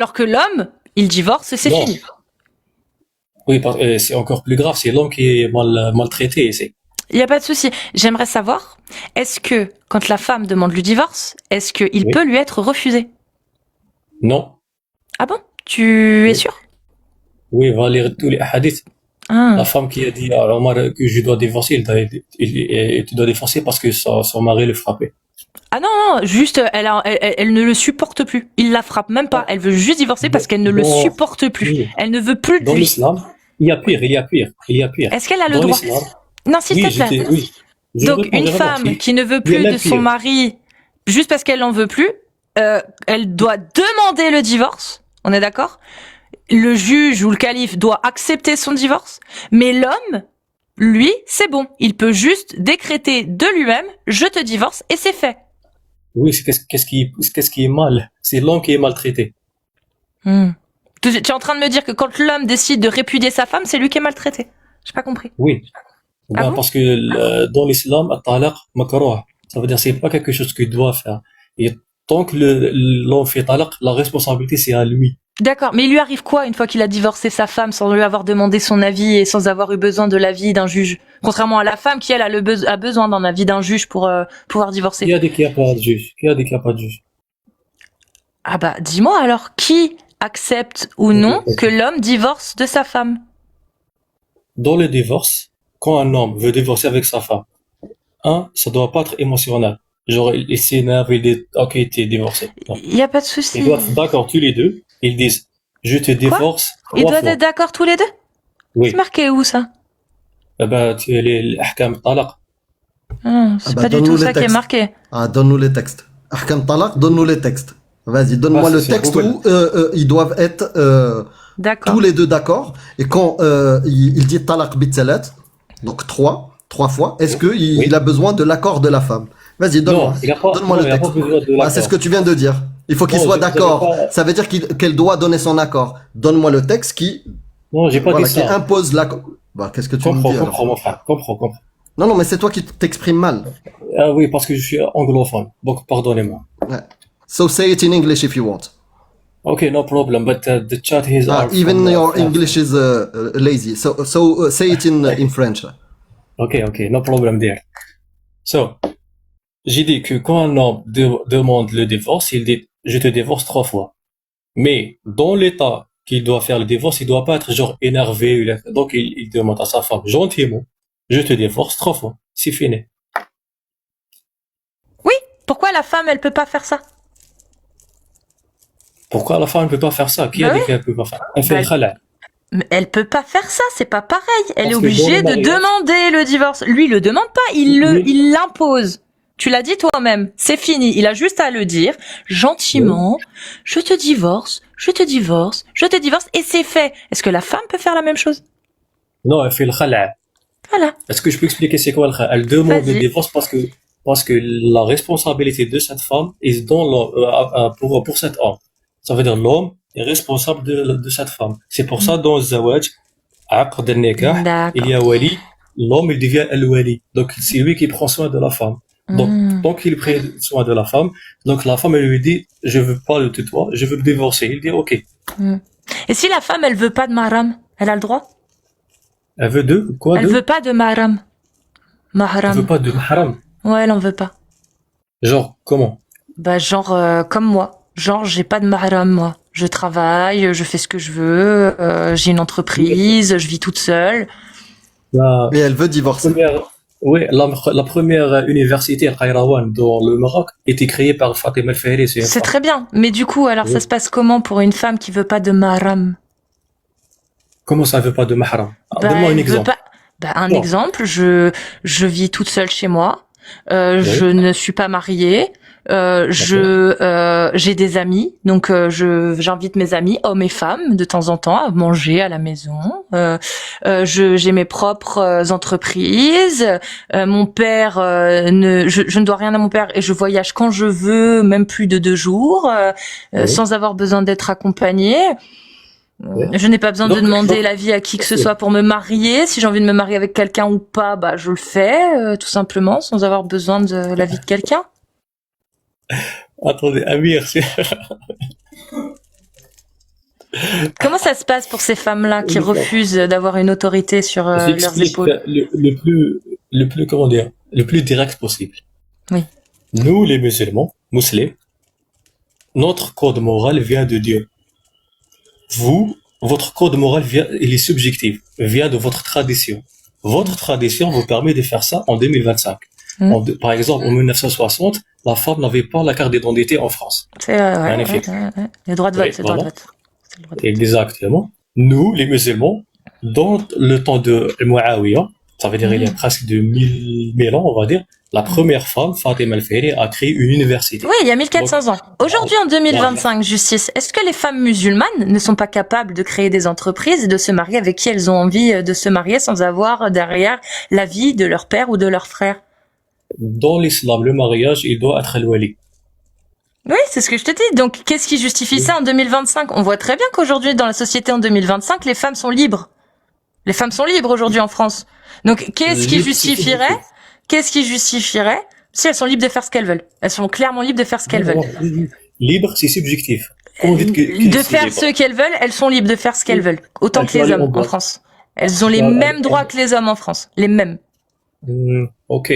Alors que l'homme, il divorce et c'est Non, fini. oui, c'est encore plus grave, c'est l'homme qui est maltraité ici. Il n'y a pas de souci. J'aimerais savoir, est-ce que quand la femme demande le divorce, est-ce qu'il Oui. peut lui être refusé? Non. Ah bon? Tu es Oui. sûr? Oui, va lire tous les hadiths. La Ah. femme qui a dit à Omar que je dois divorcer, tu dois divorcer parce que son mari le frappait. Ah non, non, juste, elle ne le supporte plus. Il la frappe même pas. Non. Elle veut juste divorcer parce qu'elle ne le Dans, supporte plus. oui. Elle ne veut plus de Dans lui. l'islam, il y a pire, il y a pire, il y a pire. Est-ce qu'elle a le Dans droit? l'islam, Non, s'il te plaît. oui. Donc, une Je réponds. femme qui ne veut Il y a plus de même son pire. mari juste parce qu'elle n'en veut plus, elle doit demander le divorce. On est d'accord? Le juge ou le calife doit accepter son divorce, mais l'homme, lui, c'est bon. Il peut juste décréter de lui-même, je te divorce, et c'est fait. Oui, qu'est-ce qui est mal? C'est l'homme qui est maltraité. Tu es en train de me dire que quand l'homme décide de répudier sa femme, c'est lui qui est maltraité. J'ai pas compris. Oui. Ah Ben, bon? parce que dans l'islam, at-talaq makruh. Ça veut dire que c'est pas quelque chose qu'il doit faire. Et tant que l'homme fait talaq, la responsabilité c'est à lui. D'accord, mais il lui arrive quoi une fois qu'il a divorcé sa femme sans lui avoir demandé son avis et sans avoir eu besoin de l'avis d'un juge? Contrairement à la femme qui, elle, a besoin d'un avis d'un juge pour pouvoir Il divorcer. y a des cas pas de juge. Il y a des cas pas de juge. Ah bah, dis-moi alors, qui accepte ou non que l'homme divorce de sa femme? Dans le divorce, quand un homme veut divorcer avec sa femme, ça doit pas être émotionnel. Genre, il s'énerve, il dit, ok, t'es divorcé. Non. Il y a pas de Ils souci. doivent être d'accord tous les deux. Ils disent, je te Quoi? divorce Ils 3 doivent fois. être d'accord tous les deux? C'est Oui. marqué où ça? Eh ben, les ahkam talaq. C'est pas du donne-nous tout les ça qui est textes. marqué. Donne-nous les textes. Ahkam talaq, donne-nous les textes. Vas-y, donne-moi Ah, le c'est texte Google. où ils doivent être D'accord. tous les deux d'accord. Et quand il dit talaq bitsalat, donc trois fois, est-ce que Oui. il a besoin de l'accord de la femme? Vas-y, Non, il a pas, donne-moi non, le il a pas texte. besoin de l'accord. C'est ce que tu viens de dire. Il faut qu'il Non, soit vous avez d'accord. pas- Ça veut dire qu'elle doit donner son accord. Donne-moi le texte Non, j'ai pas voilà, dit qui ça. impose l'accord. Bah, qu'est-ce que tu me dis alors? Comprends, mon frère. Comprends. Non, mais c'est toi qui t'exprimes mal. Ah oui, parce que je suis anglophone. Donc, pardonnez-moi. Ouais. So say it in English if you want. Okay, no problem. But the chat is Even your English is lazy. So say it in French. Okay, no problem there. So, j'ai dit que quand un homme demande le divorce, il dit je te divorce 3 fois. Mais dans l'état qu'il doit faire le divorce, il doit pas être genre énervé. Donc il demande à sa femme gentiment je te divorce 3 fois. C'est fini. Oui, pourquoi la femme, elle peut pas faire ça? Pourquoi la femme ne peut pas faire ça? Qui a Bah dit oui. qu'elle peut pas faire? Elle fait Bah, le khala'. Mais elle peut pas faire ça, c'est pas pareil. Elle est Parce que dans obligée le de mariage- demander le divorce. Lui, il le demande pas, Oui. il l'impose. Tu l'as dit toi-même, c'est fini. Il a juste à le dire gentiment. Je te divorce, et c'est fait. Est-ce que la femme peut faire la même chose? Non, elle fait le khala'. Voilà. Est-ce que je peux expliquer c'est quoi le khala'? Elle demande le Vas-y. divorce parce que la responsabilité de cette femme est pour cet homme. Ça veut dire l'homme est responsable de cette femme. C'est pour ça dans le zawaj, aqd al-nikah, il D'accord. y a wali, l'homme il devient al-wali. Donc c'est lui qui prend soin de la femme. Donc tant qu'il prend soin de la femme, donc la femme elle lui dit je veux pas le tutoie, je veux le divorcer. Il dit OK. Et si la femme, elle veut pas de mahram, elle a le droit? Elle veut deux quoi Elle deux veut pas de mahram. Elle Mahram. veut pas de haram. Ouais, elle en veut pas. Genre comment? Bah genre comme moi. Genre j'ai pas de mahram moi. Je travaille, je fais ce que je veux, j'ai une entreprise, je vis toute seule. La Et elle veut divorcer. oui, la première université à Kairouan dans le Maroc était créée par Fatima El-Fahri. C'est très bien. Mais du coup, alors Oui. ça se passe comment pour une femme qui veut pas de mahram? Comment ça veut pas de mahram? Bah, Donne-moi un elle veut exemple. pas. Bah, un Bon. exemple, je vis toute seule chez moi. Je ne suis pas mariée. J'ai des amis, donc j'invite mes amis, hommes et femmes, de temps en temps, à manger à la maison. J'ai mes propres entreprises. Mon père, je ne dois rien à mon père et je voyage quand je veux, même plus de 2 jours, sans avoir besoin d'être accompagnée. Je n'ai pas besoin de demander l'avis à qui que ce soit pour me marier. Si j'ai envie de me marier avec quelqu'un ou pas, bah je le fais, tout simplement, sans avoir besoin de l'avis de quelqu'un. Attendez, Amir, Comment ça se passe pour ces femmes-là qui refusent d'avoir une autorité sur leurs J'explique épaules? comment dire, le plus direct possible. Oui. Nous, les musulmans, notre code moral vient de Dieu. Vous, votre code moral il est subjectif, vient de votre tradition. Votre tradition vous permet de faire ça en 2025. Par exemple, en 1960, la femme n'avait pas la carte d'identité en France. C'est Magnifique. le droit de vote, Oui, c'est le droit de voilà. vote. C'est le droit de vote. Exactement. Nous, les musulmans, dans le temps de Muawiyah, ça veut dire il y a presque de 1000 ans, on va dire, la première femme, Fatima al-Fihri, a créé une université. Oui, il y a 1400 ans. Aujourd'hui, en 2025, justice, est-ce que les femmes musulmanes ne sont pas capables de créer des entreprises et de se marier avec qui elles ont envie de se marier sans avoir derrière l'avis de leur père ou de leur frère? Dans l'islam, le mariage, il doit être al-wali. Oui, c'est ce que je te dis. Donc, qu'est-ce qui justifie ça en 2025? On voit très bien qu'aujourd'hui, dans la société en 2025, les femmes sont libres. Les femmes sont libres aujourd'hui en France. Donc, qu'est-ce qui justifierait si elles sont libres de faire ce qu'elles veulent? Elles sont clairement libres de faire ce qu'elles veulent. Libre, c'est subjectif. De faire ce qu'elles veulent, elles sont libres de faire ce qu'elles veulent. Autant que les hommes en France. Elles ont les mêmes droits que les hommes en France. Les mêmes. Ok.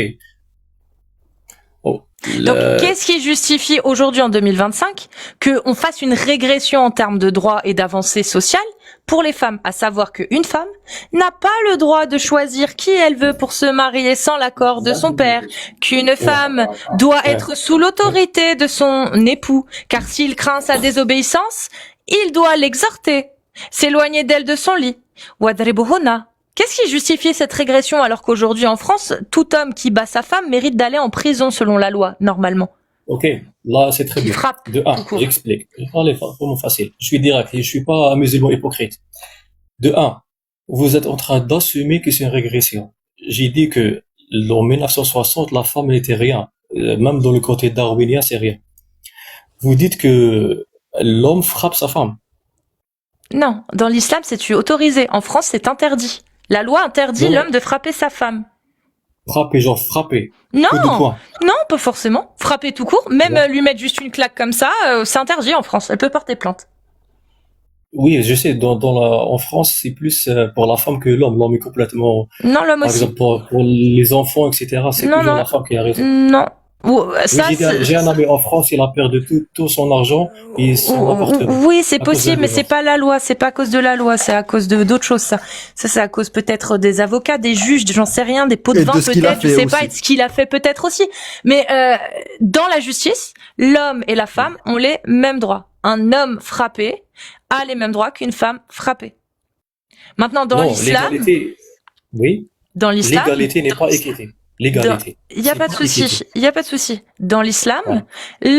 Donc, qu'est-ce qui justifie aujourd'hui en 2025 qu'on fasse une régression en termes de droits et d'avancées sociales pour les femmes, à savoir qu'une femme n'a pas le droit de choisir qui elle veut pour se marier sans l'accord de son père, qu'une femme doit être sous l'autorité de son époux, car s'il craint sa désobéissance, il doit l'exhorter, s'éloigner d'elle de son lit. Wadribuhunna. Qu'est-ce qui justifie cette régression alors qu'aujourd'hui en France, tout homme qui bat sa femme mérite d'aller en prison selon la loi, normalement? Ok, là c'est très Qui bien. frappe. De un, j'explique. Je vais parler vraiment facile. Je suis direct, je suis pas un musulman hypocrite. De un, vous êtes en train d'assumer que c'est une régression. J'ai dit que en 1960, la femme n'était rien. Même dans le côté darwinien, c'est rien. Vous dites que l'homme frappe sa femme. Non, dans l'islam, c'est autorisé. En France, c'est interdit. La loi interdit l'homme de frapper sa femme. Frapper, genre frapper. Non, Coup de poing. non, pas forcément. Frapper tout court, même lui mettre juste une claque comme ça, c'est interdit en France. Elle peut porter plainte. Oui, je sais, en France, c'est plus pour la femme que l'homme. L'homme est complètement... Non, l'homme Par aussi. exemple, pour les enfants, etc., c'est Non, toujours non. la femme qui a raison. Non. Ça, Oui, j'ai un ami en France, il a perdu tout son argent et son appartement. oui, c'est à cause de possible, la mais c'est violence. pas la loi, c'est pas à cause de la loi, c'est à cause de d'autres choses, ça. Ça, c'est à cause peut-être des avocats, des juges, j'en sais rien, des pots de Et vin de ce qu'il a peut-être, je fait sais pas, aussi. et de ce qu'il a fait peut-être aussi. Mais dans la justice, l'homme et la femme ont les mêmes droits. Un homme frappé a les mêmes droits qu'une femme frappée. Maintenant, dans Non, l'islam, l'égalité, oui, dans l'islam, l'égalité n'est pas équité. L'égalité. il n'y a C'est pas de pas souci. équité. Il n'y a pas de souci. Dans l'islam, Ouais.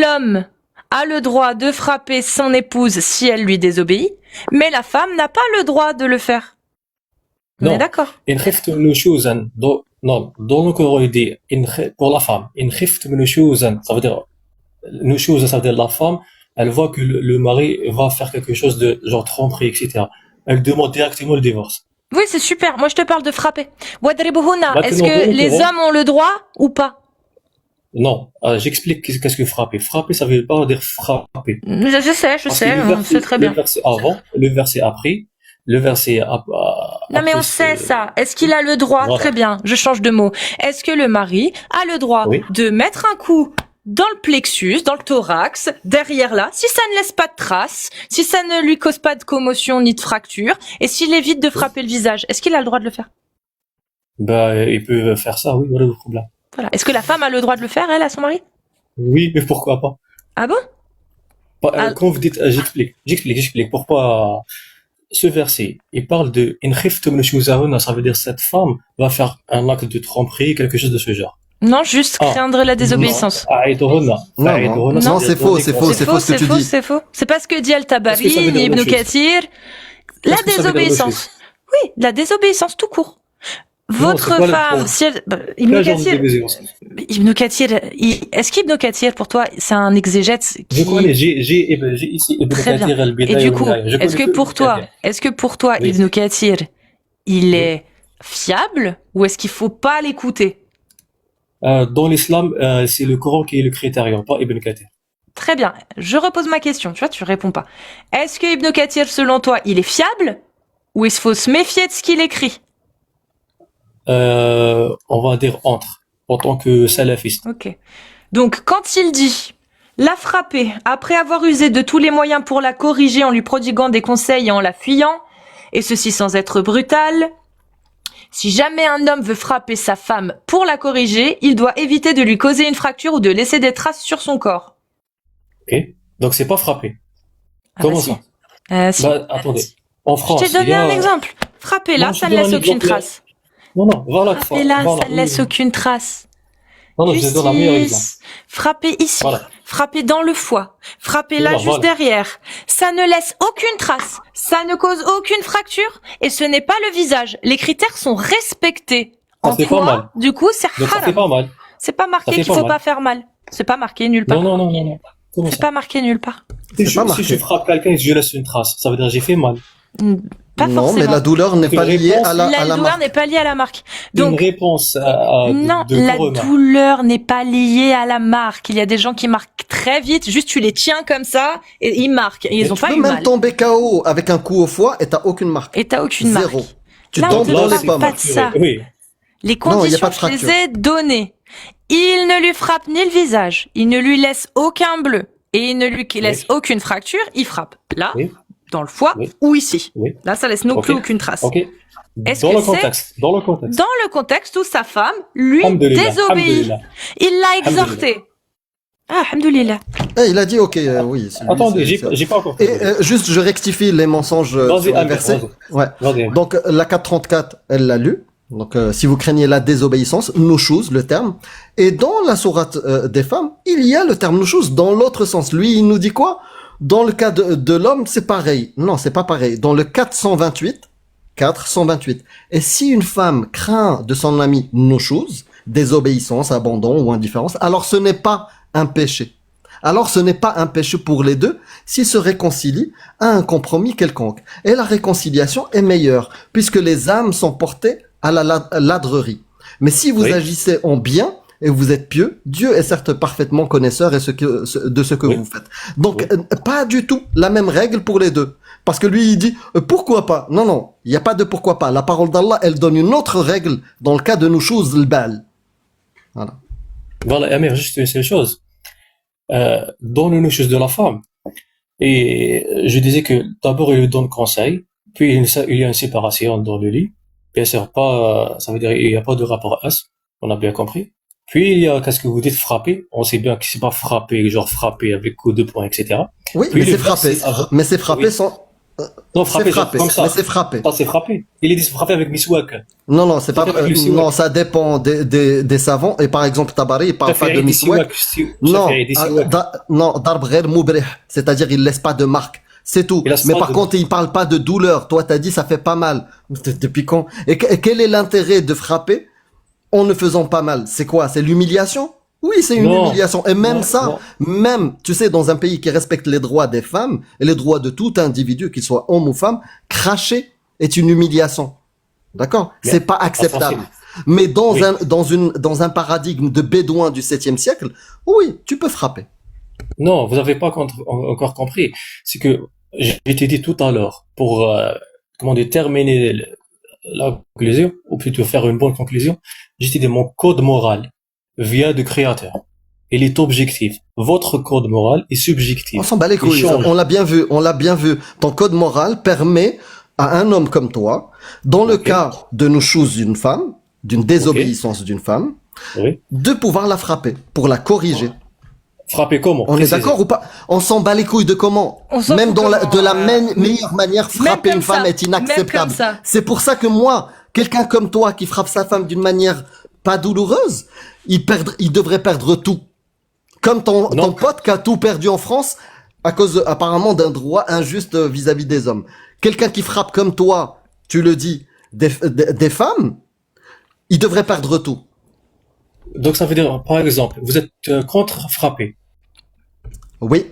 l'homme a le droit de frapper son épouse si elle lui désobéit, mais la femme n'a pas le droit de le faire. On Non. est d'accord? إن خفتم نشوزا non, dans le Coran il dit pour la femme, إن خفتم نشوزا, ça veut dire نشوزا, ça veut dire la femme, elle voit que le mari va faire quelque chose de genre tromperie, etc. Elle demande directement le divorce. Oui, c'est super. Moi, je te parle de frapper. Wadribuhunna, Maintenant, est-ce que dans le les Coran- hommes ont le droit ou pas? Non, j'explique qu'est-ce que frapper. Frapper, ça veut pas dire frapper. Je sais, Parce que on sait très bien. Le verset avant, le verset après, le verset Non, mais après, on sait ça. Est-ce qu'il a le droit? Voilà. Très bien, je change de mot. Est-ce que le mari a le droit Oui. de mettre un coup dans le plexus, dans le thorax, derrière là, si ça ne laisse pas de traces, si ça ne lui cause pas de commotion ni de fracture, et s'il évite de frapper le visage, est-ce qu'il a le droit de le faire? Bah, il peut faire ça, oui, voilà le problème. Voilà. Est-ce que la femme a le droit de le faire, elle, à son mari? Oui, mais pourquoi pas? Ah bon? Quand vous dites, j'explique pourquoi ce verset, il parle de in khiftum nushuzahunna, ça veut dire cette femme va faire un acte de tromperie, quelque chose de ce genre. Non, juste craindre la désobéissance. A'iduhunna. Non, A'iduhunna, ça non, veut c'est dire faux, donner c'est conseil. faux, c'est faux ce que tu dis. C'est faux. C'est pas ce que dit Est-ce que ça Al-Tabari, veut dire ni Ibn autre chose? Kathir. La Est-ce que ça veut dire autre désobéissance. Oui, la désobéissance tout court. Non, Votre c'est quoi le femme, problème? si elle, Quel genre de désobéissance? Ibn Kathir, est-ce qu'Ibn Kathir, pour toi, c'est un exégète Je qui... connais, j'ai ici Ibn Très bien. Kathir Et al-Bidaya du wal coup, Nihaya. Je est-ce connais que tout pour Ibn toi, Kathir. Oui. Ibn Kathir, il est fiable ou est-ce qu'il faut pas l'écouter? Dans l'islam, c'est le Coran qui est le critérium, pas Ibn Kathir. Très bien. Je repose ma question. Tu vois, tu réponds pas. Est-ce que Ibn Kathir, selon toi, il est fiable ou il faut se méfier de ce qu'il écrit? On va dire entre, en tant que salafiste. Ok. Donc, quand il dit la frapper après avoir usé de tous les moyens pour la corriger en lui prodiguant des conseils et en la fuyant, et ceci sans être brutal. Si jamais un homme veut frapper sa femme pour la corriger, il doit éviter de lui causer une fracture ou de laisser des traces sur son corps. Ok? Donc c'est pas frapper. Ah Comment bah si. ça? Si. Bah, attendez. En Je France, t'ai donné il y a... un exemple. Frapper là, Non, je ça te ne donne laisse un aucune exemple. trace. Non, non, voilà. Frapper là, voilà, ça ne laisse aucune trace. Non, non, je te donne un meilleur exemple. Justice. Frapper ici. Voilà. Frapper dans le foie. Frapper là, Voilà, juste voilà. derrière. Ça ne laisse aucune trace. Ça ne cause aucune fracture. Et ce n'est pas le visage. Les critères sont respectés. Ça En fait pas quoi, mal. du coup, c'est Donc ça fait haram. pas mal. C'est pas Ça marqué fait qu'il pas faut mal. pas faire mal. C'est pas marqué nulle part. Non, non, non, non, non. Comment C'est ça? pas marqué nulle part. C'est pas Si marqué. je frappe quelqu'un et que je laisse une trace, ça veut dire que j'ai fait mal. Pas Non, forcément. mais la douleur n'est Une pas liée réponse- à la douleur marque. n'est pas liée à la marque. Une Donc, réponse non, de la remarque. douleur n'est pas liée à la marque. Il y a des gens qui marquent très vite, juste tu les tiens comme ça et ils marquent. Et ils ont Tu pas peux eu même mal. tomber KO avec un coup au foie et t'as aucune marque. Et t'as aucune marque. Zéro. Tu Là, on tombes te dans parle les pas pommes. de ça. Oui. Les Non, il y a conditions, pas de je fracture. les ai données. Il ne lui frappe ni le visage, il ne lui laisse aucun bleu et il ne lui laisse aucune fracture, il frappe. Là, Oui. dans le foie Oui. ou ici. Oui. Là, ça laisse non Ok. plus aucune trace. Ok. Est-ce Dans que le c'est- contexte. Dans le contexte. Dans le contexte où sa femme lui Alhamdulillah, désobéit. alhamdulillah. Il l'a exhorté. Ah, alhamdoulilah. Eh, il a dit ok, oui. c'est lui, Attendez, c'est- j'ai pas encore Et fait. juste, je rectifie les mensonges Vas-y, sur les Amir, versets. vas-y. Ouais. Vas-y. Donc la 434, elle l'a lu. Donc si vous craignez la désobéissance, nushuz, le terme. Et dans la sourate des femmes, il y a le terme nushuz dans l'autre sens. Lui, il nous dit quoi? Dans le cas de l'homme, c'est pareil. Non, c'est pas pareil. Dans le 428. Et si une femme craint de son ami nushuz, désobéissance, abandon ou indifférence, alors ce n'est pas un péché. Alors ce n'est pas un péché pour les deux s'ils se réconcilient à un compromis quelconque. Et la réconciliation est meilleure puisque les âmes sont portées à la ladrerie. Mais si vous Oui. agissez en bien et vous êtes pieux, Dieu est certes parfaitement connaisseur de ce que Oui. vous faites. Donc Oui. pas du tout la même règle pour les deux. Parce que lui il dit pourquoi pas. Non non, il n'y a pas de pourquoi pas. La parole d'Allah, elle donne une autre règle dans le cas de nushuz al-bal. Voilà. Voilà, Amir, juste une seule chose. Dans le nushuz de la femme, et je disais que d'abord il lui donne conseil, puis il y a une séparation dans le lit. Bien sûr, pas, ça veut dire il n'y a pas de rapport S, on a bien compris. Puis il y a, qu'est-ce que vous dites, frapper. On sait bien que c'est pas frapper, genre frapper avec coup de poing, etc. Oui, Puis mais le c'est verset frappé. avant- Mais c'est frappé Oui. sans. Non, C'est frapper, genre frappé. comme ça. Mais c'est frappé. Ça, c'est frapper. Il est dit frapper avec miswak. Non, non, c'est pas. Peut-être avec le Non, siwak. ça dépend des savants. Et par exemple, Tabari, il parle pas de miswak. Non, darb ghair mubrih. C'est-à-dire, il laisse pas de marque. C'est tout. Il laisse Mais pas par de- contre, il parle pas de douleur. Toi, t'as dit, ça fait pas mal. Depuis quand? Et quel est l'intérêt de frapper en ne faisant pas mal? C'est quoi? C'est l'humiliation? Oui, c'est une Non. humiliation. Et même Non, ça, non. même, tu sais, dans un pays qui respecte les droits des femmes et les droits de tout individu, qu'il soit homme ou femme, cracher est une humiliation. D'accord? Mais C'est pas acceptable. attention. Mais dans Oui. dans un paradigme de bédouin du 7e siècle, oui, tu peux frapper. Non, vous n'avez pas encore compris. C'est que j'ai t'ai dit tout à l'heure, pour comment dire, terminer la conclusion, ou plutôt faire une bonne conclusion, j'ai t'ai dit mon code moral vient du créateur. Il est objectif. Votre code moral est subjectif. On s'en bat les Il couilles. change. On l'a bien vu. On l'a bien vu. Ton code moral permet à un homme comme toi, dans le Ok. cas de nous choses d'une femme, d'une désobéissance d'une femme, Oui. de pouvoir la frapper pour la corriger. Frapper comment? On est Précisez. d'accord ou pas? On s'en bat les couilles de comment? On s'en Même fout dans comment, de la euh, meilleure manière, frapper comme une femme ça, est inacceptable. même comme ça. C'est pour ça que moi, quelqu'un comme toi qui frappe sa femme d'une manière pas douloureuse, il devrait perdre tout. Comme ton Non. pote qui a tout perdu en France à cause apparemment d'un droit injuste vis-à-vis des hommes. Quelqu'un qui frappe comme toi, tu le dis, des femmes, il devrait perdre tout. Donc ça veut dire, par exemple, vous êtes contre frapper. Oui.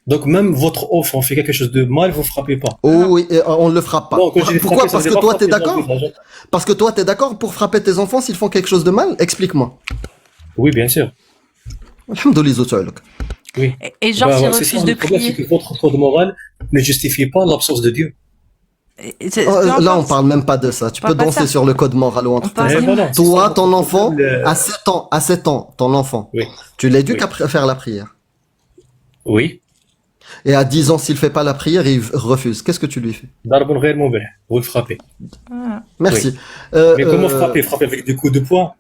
Donc même votre enfant fait quelque chose de mal, vous frappez pas. Oh oui, on ne le frappe pas. Non, quand je dis Pourquoi? frapper, ça Parce veut que dire toi, pas t'es frapper dans le d'accord? visage. Parce que toi, t'es d'accord pour frapper tes enfants s'ils font quelque chose de mal? Explique-moi. Oui, bien sûr. Alhamdoulilah. Oui. Et genre, Bah, s'il ouais, c'est ça refuse de le problème, c'est prier. que votre code moral ne justifie pas l'absence de Dieu. Peu Là, on importe, parle même pas de ça. Tu on parle peux pas de danser ça. sur le code moral ou un On truc comme parle ça. Et rien. voilà, c'est ça Toi, votre ton problème. enfant, à 7 ans, ton enfant, Oui, tu l'éduques oui, à faire la prière. oui. Et à 10 ans, s'il fait pas la prière, il refuse. Qu'est-ce que tu lui fais? ضرب غير مبرح, vous le frappez. Voilà. Oui. Merci. Euh, Mais comment euh, frapper? Frapper avec des coups de poing?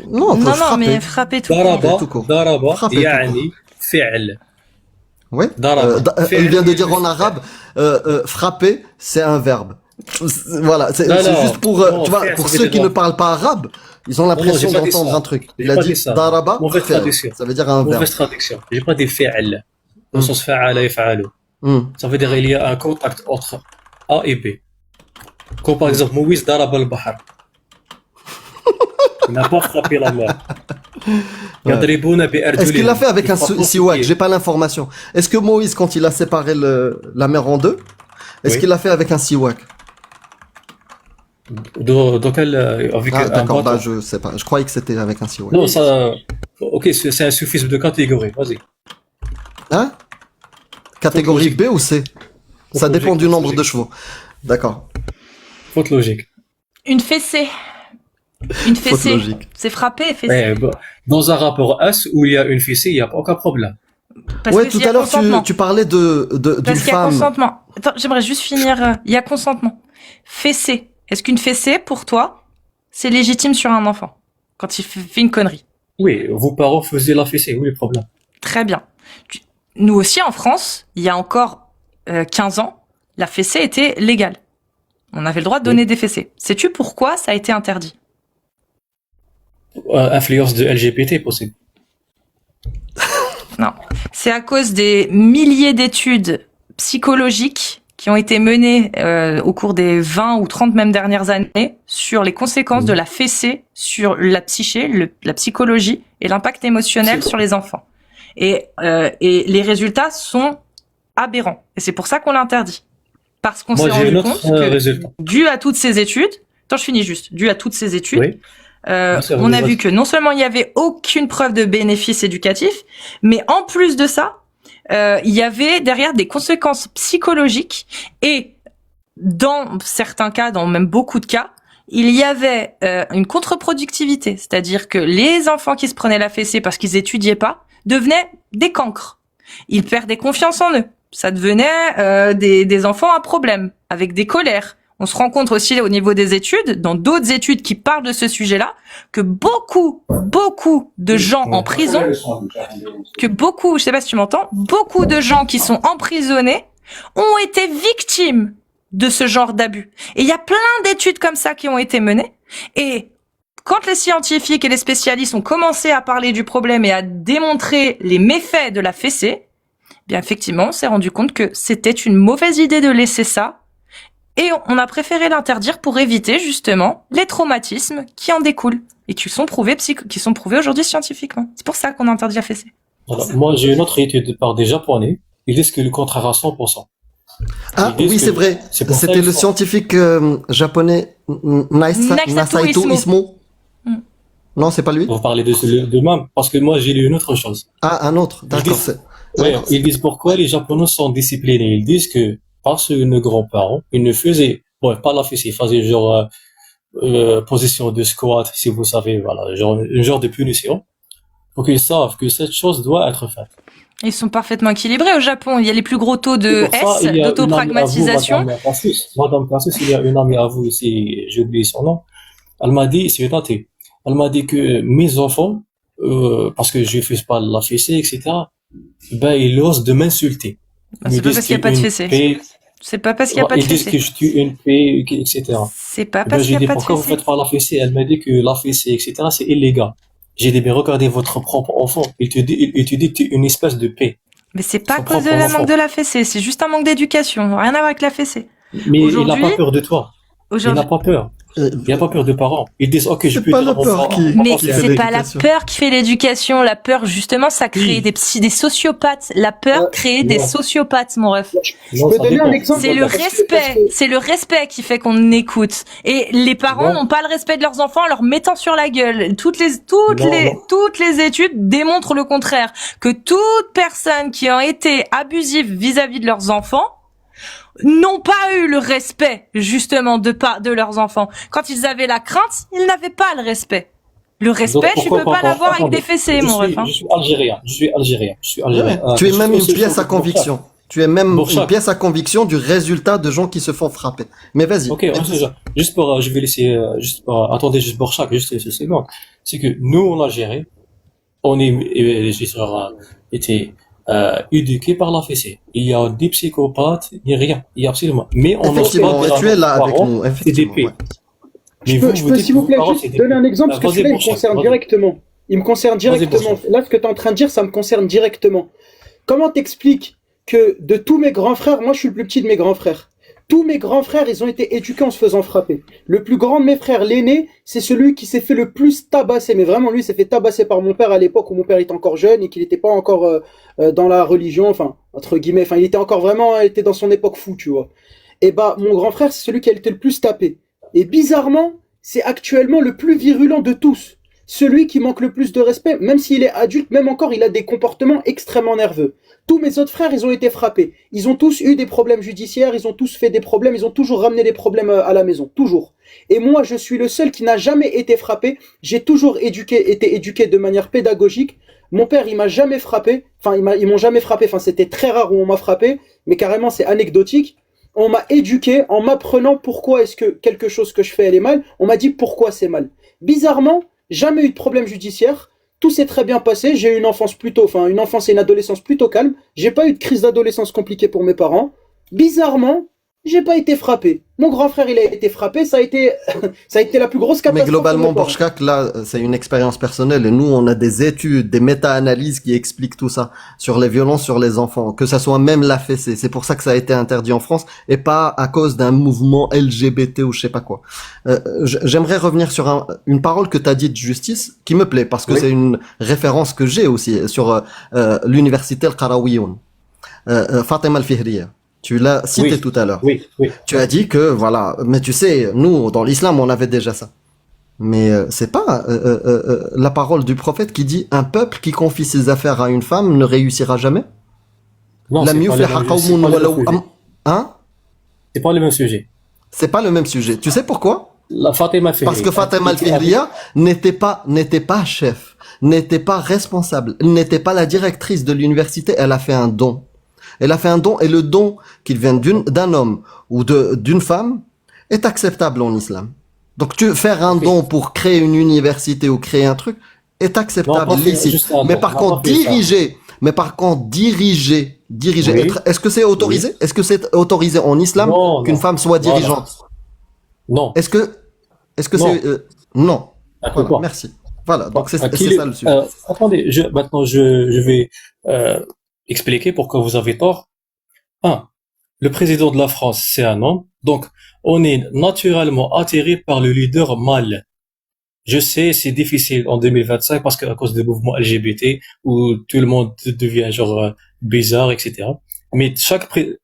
non, Non, non, frapper. mais frapper tout court. Frapper ضرب tout court. ضرب Frapper tout court. يعني فعل. Oui. ضرب Il vient de فعل dire en arabe, frapper, c'est un verbe. Voilà, c'est Non, non, juste pour, non, tu vois, faire, pour ça veut ceux dire qui ne donc. parlent pas arabe, ils ont Non, l'impression j'ai pas dit d'entendre ça. un truc. J'ai Il a pas dit dit ça. daraba, Mauvaise fi'l. traduction. Ça veut dire un verbe. Mauvaise traduction. J'ai pas dit فعل. Au sens فعل يفعل. Ça veut dire il y a un contact entre A et B. Comme par exemple, Moïse ضرب البحر. Il n'a pas frappé la mer. يضربون بأرجلهم. Est-ce qu'il l'a fait avec un Il frappe au siwak? pied. J'ai pas l'information. Est-ce que Moïse, quand il a séparé la mer en deux, est-ce Oui. qu'il l'a fait avec un siwak? Dans quel, avec Ah, un d'accord, bah, bâton. je sais pas. Je croyais que c'était avec un siwak. Non, ça. Ok, c'est un suffixe de catégorie. Vas-y. Hein? Catégorie B ou C? Ça Faute dépend logique, du nombre logique. de chevaux. D'accord. Faute logique. Une fessée. Une Faute fessée. logique. C'est frapper, fessée. Eh, bah, dans un rapport S où il y a une fessée, il n'y a aucun problème. Parce Ouais, que tout s'il y a à l'heure, consentement. tu parlais d'une Parce qu'il y a femme. consentement. Attends, j'aimerais juste finir. Il y a consentement. Fessée. Est-ce qu'une fessée, pour toi, c'est légitime sur un enfant quand il fait une connerie? Oui, vos parents faisaient la fessée, où est le problème? Très bien. Nous aussi, en France, il y a encore 15 ans, la fessée était légale. On avait le droit de donner des fessées. Sais-tu pourquoi ça a été interdit? Influence de LGBT possible. Non. C'est à cause des milliers d'études psychologiques qui ont été menées au cours des 20 ou 30 même dernières années sur les conséquences de la fessée sur la psyché, la psychologie et l'impact émotionnel sur les enfants. Et les résultats sont aberrants. Et c'est pour ça qu'on l'interdit. Parce qu'on s'est Moi, j'ai rendu un compte autre que, résultat. dû à toutes ces études, attends, je finis juste, dû à toutes ces études, Oui. sûr, on a vas-y. vu que non seulement il y avait aucune preuve de bénéfice éducatif, mais en plus de ça, il y avait derrière des conséquences psychologiques et dans certains cas, dans même beaucoup de cas, il y avait une contre-productivité, c'est-à-dire que les enfants qui se prenaient la fessée parce qu'ils étudiaient pas devenaient des cancres. Ils perdaient confiance en eux. Ça devenait des enfants à problème, avec des colères. On se rend compte aussi au niveau des études, dans d'autres études qui parlent de ce sujet-là, que beaucoup de gens en prison, je sais pas si tu m'entends, beaucoup de gens qui sont emprisonnés ont été victimes de ce genre d'abus. Et il y a plein d'études comme ça qui ont été menées. Et quand les scientifiques et les spécialistes ont commencé à parler du problème et à démontrer les méfaits de la fessée, bien effectivement, on s'est rendu compte que c'était une mauvaise idée de laisser ça. Et on a préféré l'interdire pour éviter justement les traumatismes qui en découlent et qui sont prouvés aujourd'hui scientifiquement. C'est pour ça qu'on a interdit la fessée. Voilà. Moi, j'ai une autre étude par des Japonais. Ils disent que le contraire à 100%. Ah Ils disent oui, que c'est vrai. c'est pour ça C'était qu'il le faut- scientifique japonais Nasaito Ismo. Ismo. Mm. Non, c'est pas lui. Vous parlez de même, parce que moi, j'ai lu une autre chose. Ah, un autre. D'accord. disent- Ouais, ils disent pourquoi les Japonais sont disciplinés. Ils disent que parce que nos grands-parents, ils ne faisaient, bon, pas la fessée, ils faisaient genre position de squat, si vous savez, voilà, un genre de punition. Donc ils savent que cette chose doit être faite. Ils sont parfaitement équilibrés au Japon. Il y a les plus gros taux de Et pour ça, S, il y a une amie à vous, d'autopragmatisation. Madame Cassus, il y a une amie à vous ici, j'ai oublié son nom. Elle m'a dit, c'est une athée. Elle m'a dit que mes enfants, parce que je fais pas la fessée, etc., ben, ils osent de m'insulter. Bah, Ils c'est pas disent parce qu'il n'y a que pas de une fessée. paix- C'est pas parce qu'il n'y a pas de Ils disent que fessée. je tue une paix, etc. C'est pas Ben, parce j'ai qu'il n'y dit, a pas de pourquoi vous fessée. faites pas la fessée? Elle m'a dit que la fessée, etc., c'est illégal. J'ai dit, mais regardez votre propre enfant. Il te dit que tu es une espèce de paix. Mais c'est pas à Son cause de propre la enfant. manque de la fessée. C'est juste un manque d'éducation. Rien à voir avec la fessée. Mais il n'a Aujourd'hui- pas peur de toi. Il Aujourd'hui, n'a pas peur. Il n'y a pas peur de parents. Ils disent, ok, je C'est peux pas dire la peur qui- Mais qui fait c'est pas la l'éducation. peur qui fait l'éducation. La peur, justement, ça crée Oui. des sociopathes. La peur crée des non. sociopathes, mon ref. Je Non, peux ça donner un dépend. exemple. C'est le parce que- respect. C'est le respect qui fait qu'on écoute. Et les parents Non. n'ont pas le respect de leurs enfants en leur mettant sur la gueule. Toutes les études démontrent le contraire. Que toute personne qui a été abusive vis-à-vis de leurs enfants n'ont pas eu le respect, justement, de leurs enfants. Quand ils avaient la crainte, ils n'avaient pas le respect. Le respect, tu pourquoi peux pas pas- l'avoir avec attendez, des fessées, mon ref. Je suis algérien. Je suis algérien. Je suis algérien. Tu es Je même suis une aussi pièce à pour ça. conviction. Tu es même Pour ça. une pièce à conviction du résultat de gens qui se font frapper. Mais vas-y. Ok, ouais, c'est ça. Juste pour, je vais laisser, juste pour, attendez, juste pour chaque, juste une seconde. C'est que nous, en Algérie, on est, j'ai été, éduqués par la fessée. Il y a des psychopathes, il n'y a rien. Il y a absolument. Mais on a Effectivement, pas et de tu es là avec parents, nous. c'est des Effectivement. paix. ouais. Mais Je peux, dites s'il vous que plaît, vos parents, juste c'est des donner un paix. exemple, parce que Vas-y, celui-là, il me Bourchak, concerne vas-y. directement. Il me concerne directement. Bourchak. Là, ce que tu es en train de dire, ça me concerne directement. Comment t'expliques que de tous mes grands frères, moi, je suis le plus petit de mes grands frères. Tous mes grands frères, ils ont été éduqués en se faisant frapper. Le plus grand de mes frères, l'aîné, c'est celui qui s'est fait le plus tabasser. Mais vraiment, lui, s'est fait tabasser par mon père à l'époque où mon père était encore jeune et qu'il n'était pas encore dans la religion, enfin, entre guillemets. Enfin, il était encore vraiment, il était dans son époque fou, tu vois. Et bah, mon grand frère, c'est celui qui a été le plus tapé. Et bizarrement, c'est actuellement le plus virulent de tous. Celui qui manque le plus de respect, même s'il est adulte, même encore, il a des comportements extrêmement nerveux. Tous mes autres frères, ils ont été frappés. Ils ont tous eu des problèmes judiciaires, ils ont tous fait des problèmes, ils ont toujours ramené des problèmes à la maison, toujours. Et moi, je suis le seul qui n'a jamais été frappé. J'ai toujours été éduqué de manière pédagogique. Mon père, il m'a jamais frappé. Enfin, ils m'ont jamais frappé. Enfin, c'était très rare où on m'a frappé, mais carrément, c'est anecdotique. On m'a éduqué en m'apprenant pourquoi est-ce que quelque chose que je fais, elle est mal. On m'a dit pourquoi c'est mal. Bizarrement, jamais eu de problème judiciaire. Tout s'est très bien passé. J'ai eu une enfance une enfance et une adolescence plutôt calme. J'ai pas eu de crise d'adolescence compliquée pour mes parents. Bizarrement, j'ai pas été frappé. Mon grand frère, il a été frappé. Ça a été, ça a été la plus grosse Mais catastrophe. globalement, pour mes parents. Borchak, là, c'est une expérience personnelle et nous, on a des études, des méta-analyses qui expliquent tout ça sur les violences sur les enfants, que ça soit même la fessée. C'est pour ça que ça a été interdit en France et pas à cause d'un mouvement LGBT ou je sais pas quoi. J'aimerais revenir sur une parole que tu as dite, Justice, qui me plaît parce que Oui. c'est une référence que j'ai aussi sur l'université Al-Qarawiyun, Fatima Al-Fihriya. Tu l'as cité Oui. tout à l'heure. Oui, oui. Tu as dit que voilà, mais tu sais, nous dans l'islam on avait déjà ça. Mais c'est pas la parole du prophète qui dit un peuple qui confie ses affaires à une femme ne réussira jamais. Non, Lam c'est pas yufliha le même- qawmun c'est pas le walaw même sujet. Hein? C'est pas le même sujet. C'est pas le même sujet. Tu sais pourquoi? La Fatima Fihri. Parce que Fatima Al-Fihriya n'était pas chef, n'était pas responsable, n'était pas la directrice de l'université, elle a fait un don. Elle a fait un don et le don qu'il vienne d'un homme ou d'une femme est acceptable en islam. Donc faire un don pour créer une université ou créer un truc est acceptable, Non, pas licite. juste un Mais don. par On contre a pas fait diriger, Oui. est-ce que c'est autorisé? Est-ce que c'est autorisé en islam Non, qu'une non. femme soit Voilà. dirigeante? Non. Est-ce que Non. c'est non? D'accord. Voilà, merci. Voilà, donc c'est ça le sujet. Attendez, maintenant je vais expliquer pourquoi vous avez tort. Un, le président de la France, c'est un homme, donc on est naturellement attiré par le leader mâle. Je sais, c'est difficile en 2025 parce qu'à cause des mouvements LGBT où tout le monde devient genre bizarre, etc. Mais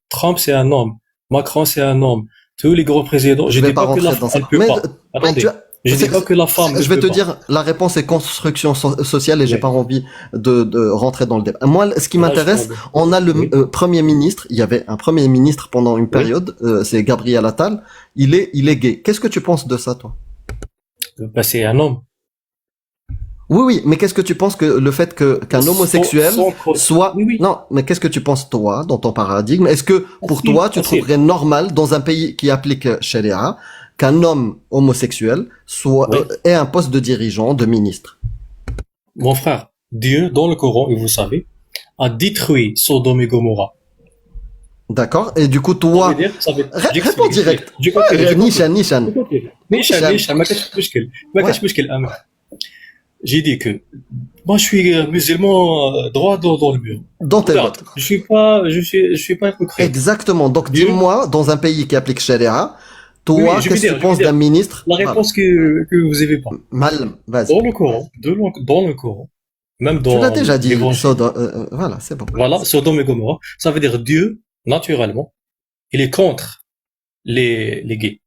Trump, c'est un homme. Macron, c'est un homme. Tous les grands présidents. Je vais dis pas que la rentrer dans femme, ça. elle peut Mais, pas. Attendez. Je dis pas que la femme. Je vais te peut pas. dire, la réponse est construction sociale et j'ai Oui. pas envie de rentrer dans le débat. Moi, ce qui m'intéresse, on a le Oui. premier ministre. Il y avait un premier ministre pendant une période. C'est Gabriel Attal. Il est gay. Qu'est-ce que tu penses de ça, toi? Bah, c'est un homme. Oui, mais qu'est-ce que tu penses que le fait qu'un homosexuel soit Oui, oui. non, mais qu'est-ce que tu penses toi dans ton paradigme? Est-ce que pour Facile, toi tu facile. trouverais normal dans un pays qui applique Sharia qu'un homme homosexuel soit Oui. ait un poste de dirigeant, de ministre? Mon frère, Dieu, dans le Coran, et vous savez, a détruit Sodome et Gomorrah. D'accord? Et du coup Ça toi veut dire, j'explique. réponds direct. J'ai compris, j'ai compris. Nishan. Nishan, ما كاش مشكل. ما كاش مشكل أما. J'ai dit que moi je suis musulman droit dans le mur. Dans tes Regarde, votes. je suis pas hypocrite. Exactement. Donc Dieu. dis-moi, dans un pays qui applique Sharia, Toi, Oui, je vais qu'est-ce que dire, tu je vais penses dire. d'un ministre? La Voilà. réponse que vous avez pas. Mal, vas-y. Dans le Coran, dans le Coran, même Tu l'as dans déjà dit, l'évangile, Sodome. Voilà, c'est bon. voilà, Sodome et Gomorrhe, ça veut dire Dieu, naturellement, il est contre les gays.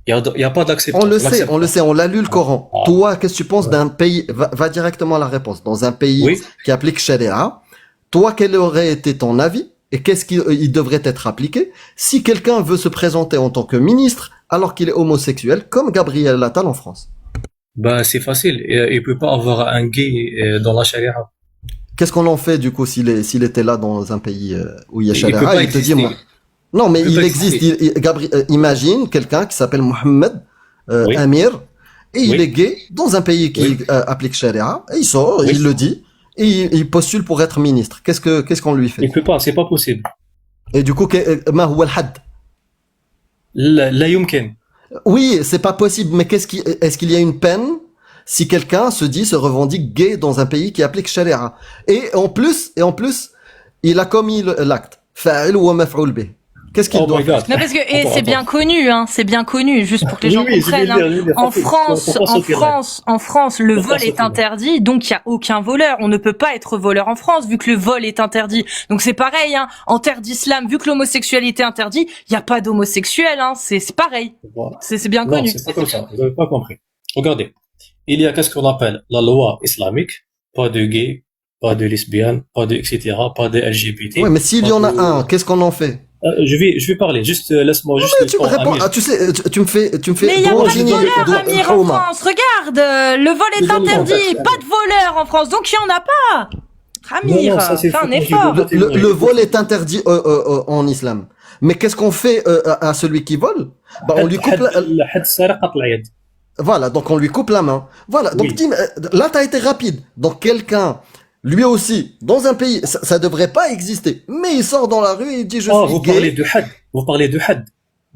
Il y a pas d'acceptance. On le sait, n'accepte on le pas. sait, on l'a lu le Coran. Ah, Toi, qu'est-ce que tu penses ouais. d'un pays? Va directement à la réponse. Dans un pays Oui, qui applique Sharia, toi, quel aurait été ton avis et qu'est-ce qu'il devrait être appliqué si quelqu'un veut se présenter en tant que ministre alors qu'il est homosexuel, comme Gabriel Attal en France? bah c'est facile. Il peut pas avoir un gay dans la charia. Qu'est-ce qu'on en fait du coup s'il était là dans un pays où il y a Il peut Sharia? pas Il te dit, exister. moi. Non, mais Il peut il pas existe. exister. Imagine quelqu'un qui s'appelle Mohamed Oui, Amir et il oui, est gay dans un pays qui oui, applique Sharia et il sort, oui. il le dit et il postule pour être ministre. Qu'est-ce qu'on lui fait? Il peut pas, c'est pas possible. Et du coup, ما هو الحد? لا يمكن. Oui, c'est pas possible. Mais est-ce qu'il y a une peine si quelqu'un se revendique gay dans un pays qui applique Sharia? Et en plus, il a commis l'acte. فاعل ومفعول به. Qu'est-ce qu'il Oh doit my faire? God. Non, parce que Attends, c'est bien attends. connu, hein, c'est bien connu, juste pour que les Oui, gens oui, je vais comprennent. le dire, je vais le dire. En Faut France, pas sauter là. en France, le Faut pas vol est sauter là. interdit, donc il y a aucun voleur. On ne peut pas être voleur en France vu que le vol est interdit. Donc c'est pareil, hein. En terre d'islam, vu que l'homosexualité est interdite, il n'y a pas d'homosexuel, hein. C'est pareil. Voilà. C'est bien Non, connu. c'est pas comme ça. Vous avez pas compris. Regardez. Il y a qu'est-ce qu'on appelle la loi islamique. Pas de gays, pas de lesbiennes, pas de etc., pas de LGBT. Ouais, mais s'il y pas en a de- un, qu'est-ce qu'on en fait? je vais parler. Juste, laisse-moi juste Mais le tu me temps, réponds, Amir. tu sais, tu me fais Mais il n'y a Non, pas je de vais voleur, donner- Amir, en France. Regarde, le vol est Désolé, interdit. en fait. Pas de voleur en France, donc il n'y en a pas. Amir, Non, ça, c'est fais un faux. effort. Le vol est interdit en islam. Mais qu'est-ce qu'on fait à celui qui vole? Bah, on lui coupe حد السارق قطع اليد. voilà, donc on lui coupe la main. Voilà, donc Oui. dis, là t'as été rapide. Donc quelqu'un, lui aussi, dans un pays, ça devrait pas exister, mais il sort dans la rue et il dit je Ah, suis vous gay. parlez de had. Vous parlez de had.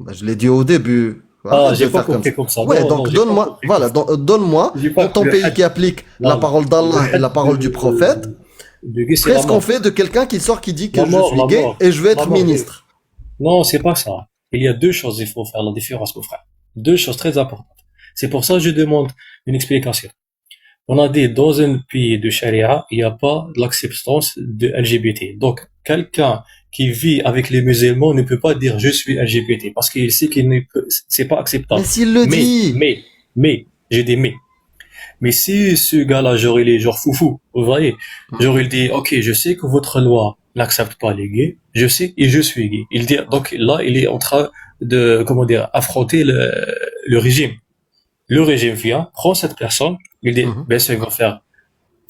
Bah, je l'ai dit au début. Ah, Arrête j'ai de pas faire compris comme ça. Ouais, Non, donc non, j'ai donne-moi, pas compris voilà, comme ça. donne-moi, J'ai pas dans ton le pays had. qui applique Non, la parole d'Allah le et la had parole du prophète, de gay, c'est la qu'est-ce qu'on mort. fait de quelqu'un qui sort qui dit que La je mort, suis la gay mort. et je veux La être mort, ministre? Non, c'est pas ça. Il y a deux choses, il faut faire la différence, mon frère. Deux choses très importantes. C'est pour ça que je demande une explication. On a dit, dans un pays de charia, il n'y a pas de l'acceptance de LGBT. Donc, quelqu'un qui vit avec les musulmans ne peut pas dire je suis LGBT parce qu'il sait qu'il ne peut, c'est pas acceptable. Mais s'il le dit. J'ai des mais. Mais si ce gars-là, genre, il est genre foufou, vous voyez, genre, il dit, ok, je sais que votre loi n'accepte pas les gays, je sais, et je suis gay. Il dit, donc là, il est en train de, comment dire, affronter le régime. Le régime vient, prend cette personne, il dit, Mhm. ben, ce qu'il va faire.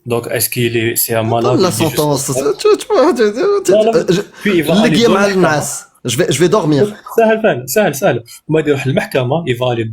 Donc, est-ce qu'il est, c'est un malade? Donne la il dit, je sentence. sais pas. Tu- Non, non, puis il va اللي aller جي dans مع la الناس. Je vais dormir. سهل. ما يروح المحكمة, il va aller